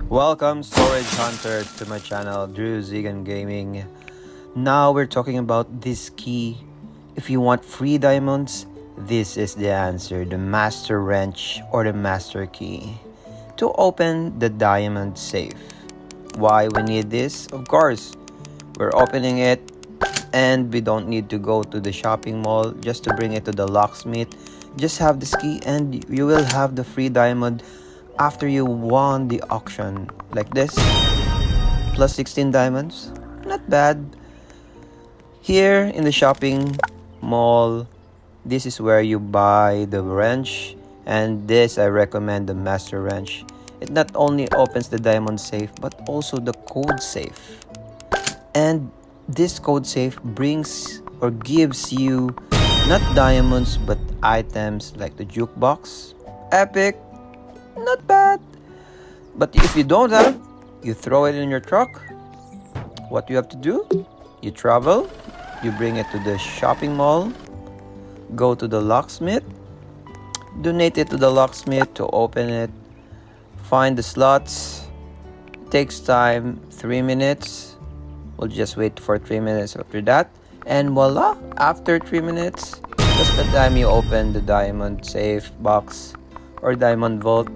Welcome Storage Hunter to my channel, Drew Zigan Gaming. Now we're talking about this key. If you want free diamonds, this is the answer, the master wrench or the master key to open the diamond safe. Why we need this? Of course, we're opening it and we don't need to go to the shopping mall just to bring it to the locksmith. Just have this key and you will have the free diamond after you won the auction, like this, plus 16 diamonds. Not bad. Here in the shopping mall, this is where you buy the wrench, and this I recommend the master wrench. It not only opens the diamond safe but also the code safe, and this code safe brings or gives you not diamonds but items like the jukebox. Epic. Not bad. But if you don't have, you throw it in your truck. What you have to do? You travel, you bring it to the shopping mall, go to the locksmith, donate it to the locksmith to open it, find the slots. It takes time, 3 minutes. We'll just wait for 3 minutes after that, and voila, after 3 minutes, that's the time you open the diamond safe box or diamond vault.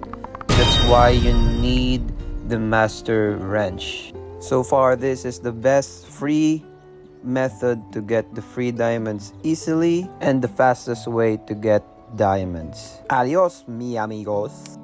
That's why you need the master wrench. So far, this is the best free method to get the free diamonds easily and the fastest way to get diamonds. Adios, mi amigos.